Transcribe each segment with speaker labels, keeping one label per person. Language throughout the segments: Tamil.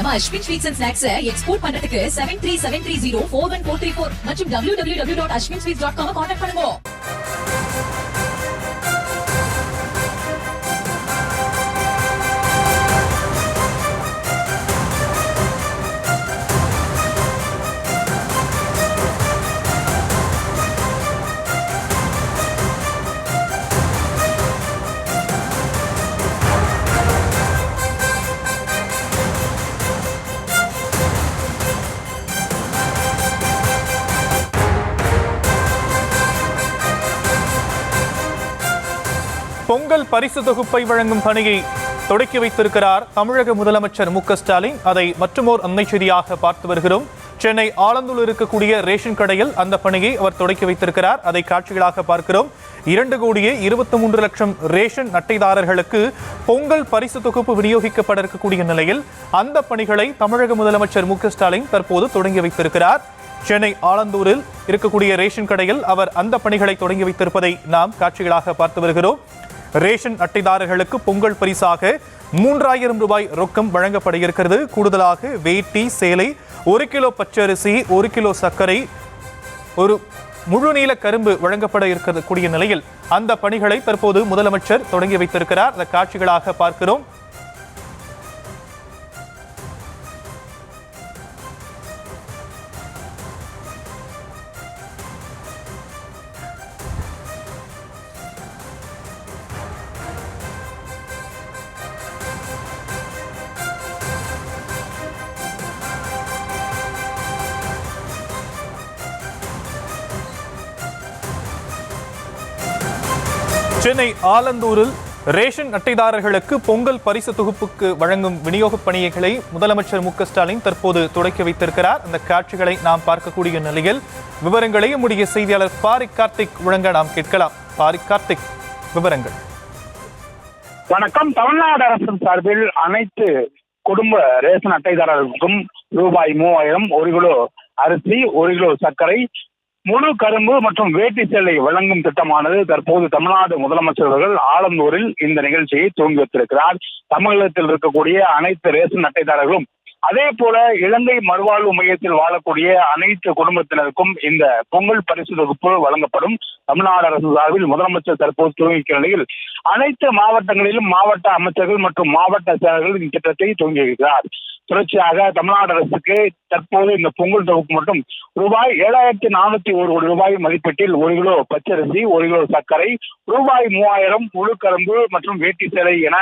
Speaker 1: நம்ம Ashwin sweets and snacks export பண்றதுக்கு 7373041434 மற்றும் www.ashwinsweets.com கான்டாக்ட் பண்ணுங்க.
Speaker 2: பொங்கல் பரிசு தொகுப்பை வழங்கும் பணியை தொடக்கி வைத்திருக்கிறார் தமிழக முதலமைச்சர் மு க ஸ்டாலின். அதை மற்றுமோர் அண்மை செய்தியாக பார்த்து வருகிறோம். சென்னை ஆலந்தூரில் இருக்கக்கூடிய ரேஷன் கடையில் அந்த பணியை அவர் தொடக்கி வைத்திருக்கிறார். அதை காட்சிகளாக பார்க்கிறோம். 2,23,00,000 ரேஷன் அட்டைதாரர்களுக்கு பொங்கல் பரிசு தொகுப்பு விநியோகிக்கப்பட இருக்கக்கூடிய நிலையில் அந்த பணிகளை தமிழக முதலமைச்சர் மு க ஸ்டாலின் தற்போது தொடங்கி வைத்திருக்கிறார். சென்னை ஆலந்தூரில் இருக்கக்கூடிய ரேஷன் கடையில் அவர் அந்த பணிகளை தொடங்கி வைத்திருப்பதை நாம் காட்சிகளாக பார்த்து வருகிறோம். ரேஷன் அட்டைதாரர்களுக்கு பொங்கல் பரிசாக 3,000 ரூபாய் ரொக்கம் வழங்கப்பட இருக்கிறது. கூடுதலாக வேட்டி, சேலை, 1 கிலோ பச்சரிசி, 1 கிலோ சர்க்கரை, ஒரு முழு நீள கரும்பு வழங்கப்பட இருக்கக்கூடிய நிலையில் அந்த பணிகளை தற்போது முதலமைச்சர் தொடங்கி வைத்திருக்கிறார். அந்த காட்சிகளாக பார்க்கிறோம். சென்னை ஆலந்தூரில் ரேஷன் அட்டைதாரர்களுக்கு பொங்கல் பரிசு தொகுப்புக்கு வழங்கும் விநியோக பணிகளை முதலமைச்சர் மு க ஸ்டாலின் தற்போது தொடக்கி வைத்திருக்கிறார். அந்த காட்சிகளை நாம் பார்க்கக்கூடிய நிலையில் விவரங்களை நம்முடைய செய்தியாளர் பாரிக் கார்த்திக் வழங்க நாம் கேட்கலாம். பாரிக் கார்த்திக், விவரங்கள்.
Speaker 3: வணக்கம். தமிழ்நாடு அரசின் சார்பில் அனைத்து குடும்ப ரேஷன் அட்டைதாரர்களுக்கும் ரூபாய் 3,000, 1 கிலோ அரிசி, 1 கிலோ சர்க்கரை, முழு கரும்பு மற்றும் வேட்டி சேலை வழங்கும் திட்டமானது தற்போது தமிழ்நாடு முதலமைச்சர் அவர்கள் ஆலந்தூரில் இந்த நிகழ்ச்சியை துவங்கி வைத்திருக்கிறார். தமிழகத்தில் இருக்கக்கூடிய அனைத்து ரேஷன் அட்டைதாரர்களும் அதே போல இலங்கை மறுவாழ்வு மையத்தில் வாழக்கூடிய அனைத்து குடும்பத்தினருக்கும் இந்த பொங்கல் பரிசு தொகுப்பு வழங்கப்படும். தமிழ்நாடு அரசு சார்பில் முதலமைச்சர் தற்போது துவங்கிய நிலையில் அனைத்து மாவட்டங்களிலும் மாவட்ட அமைச்சர்கள் மற்றும் மாவட்ட செயலர்கள் இந்த திட்டத்தை துவங்கி வைக்கிறார். தொடர்ச்சியாக தமிழ்நாடு அரசுக்கு தற்போது இந்த பொங்கல் தொகுப்பு மட்டும் ரூபாய் 7,401 கோடி ரூபாய் மதிப்பீட்டில் 1 கிலோ பச்சரிசி, 1 கிலோ சர்க்கரை, ரூபாய் 3,000 முழு கரும்பு மற்றும் வேட்டி சேலை என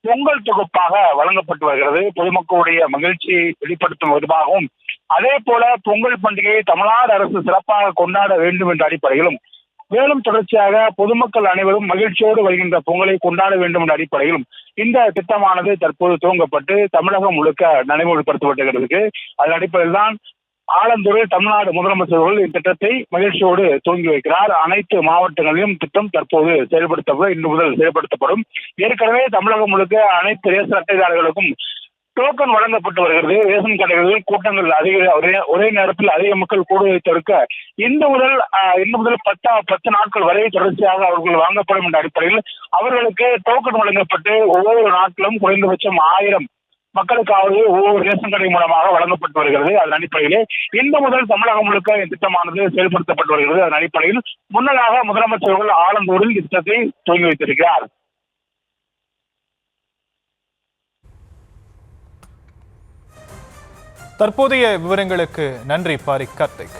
Speaker 3: பொங்கல் தொகுப்பாக வழங்கப்பட்டு வருகிறது. பொதுமக்களுடைய மகிழ்ச்சியை வெளிப்படுத்தும் விதமாகவும் அதே போல பொங்கல் பண்டிகையை தமிழ்நாடு அரசு சிறப்பாக கொண்டாட வேண்டும் என்ற அடிப்படையிலும் மேலும் தொடர்ச்சியாக பொதுமக்கள் அனைவரும் மகிழ்ச்சியோடு வருகின்ற பொங்கலை கொண்டாட வேண்டும் என்ற அடிப்படையிலும் இந்த திட்டமானது தற்போது துவங்கப்பட்டு தமிழகம் முழுக்க நடைமுறைப்படுத்தப்பட்டு அதன் அடிப்படையில் தான் ஆலந்தூரில் தமிழ்நாடு முதலமைச்சர்கள் இத்திட்டத்தை மகிழ்ச்சியோடு துவங்கி வைக்கிறார். அனைத்து மாவட்டங்களிலும் திட்டம் தற்போது இன்று முதல் செயல்படுத்தப்படும். ஏற்கனவே தமிழகம் முழுக்க அனைத்து ரேஷன் அட்டைதாரர்களுக்கும் டோக்கன் வழங்கப்பட்டு வருகிறது. ரேஷன் கடைகளில் கூட்டங்கள் ஒரே நேரத்தில் அதிக மக்கள் கூடுவதை தடுக்க இன்று முதல் 10 நாட்கள் வரை தொடர்ச்சியாக அவர்கள் வாங்கப்படும் என்ற அடிப்படையில் அவர்களுக்கு டோக்கன் வழங்கப்பட்டு ஒவ்வொரு நாட்டிலும் குறைந்தபட்சம் 1000 மக்களுக்காவது ஒவ்வொரு ரேஷன் கடை மூலமாக வழங்கப்பட்டு வருகிறது. அதன் அடிப்படையிலே இன்று முதல் தமிழகம் முழுக்க இந்த திட்டமானது செயல்படுத்தப்பட்டு வருகிறது. அதன் அடிப்படையில் முன்னதாக முதலமைச்சர்கள் ஆலந்தூரில் திட்டத்தை துவங்கி வைத்திருக்கிறார்.
Speaker 2: தற்போதைய விவரங்களுக்கு நன்றி பாரிக் கார்த்திக்.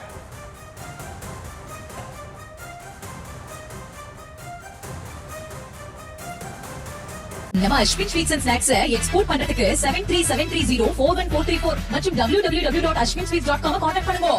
Speaker 1: நம்ம Ashwin sweets and snacks export பண்றதுக்கு 7373041434 மற்றும் www.ashwinsweets.com கான்டாக்ட் பண்ணுங்க.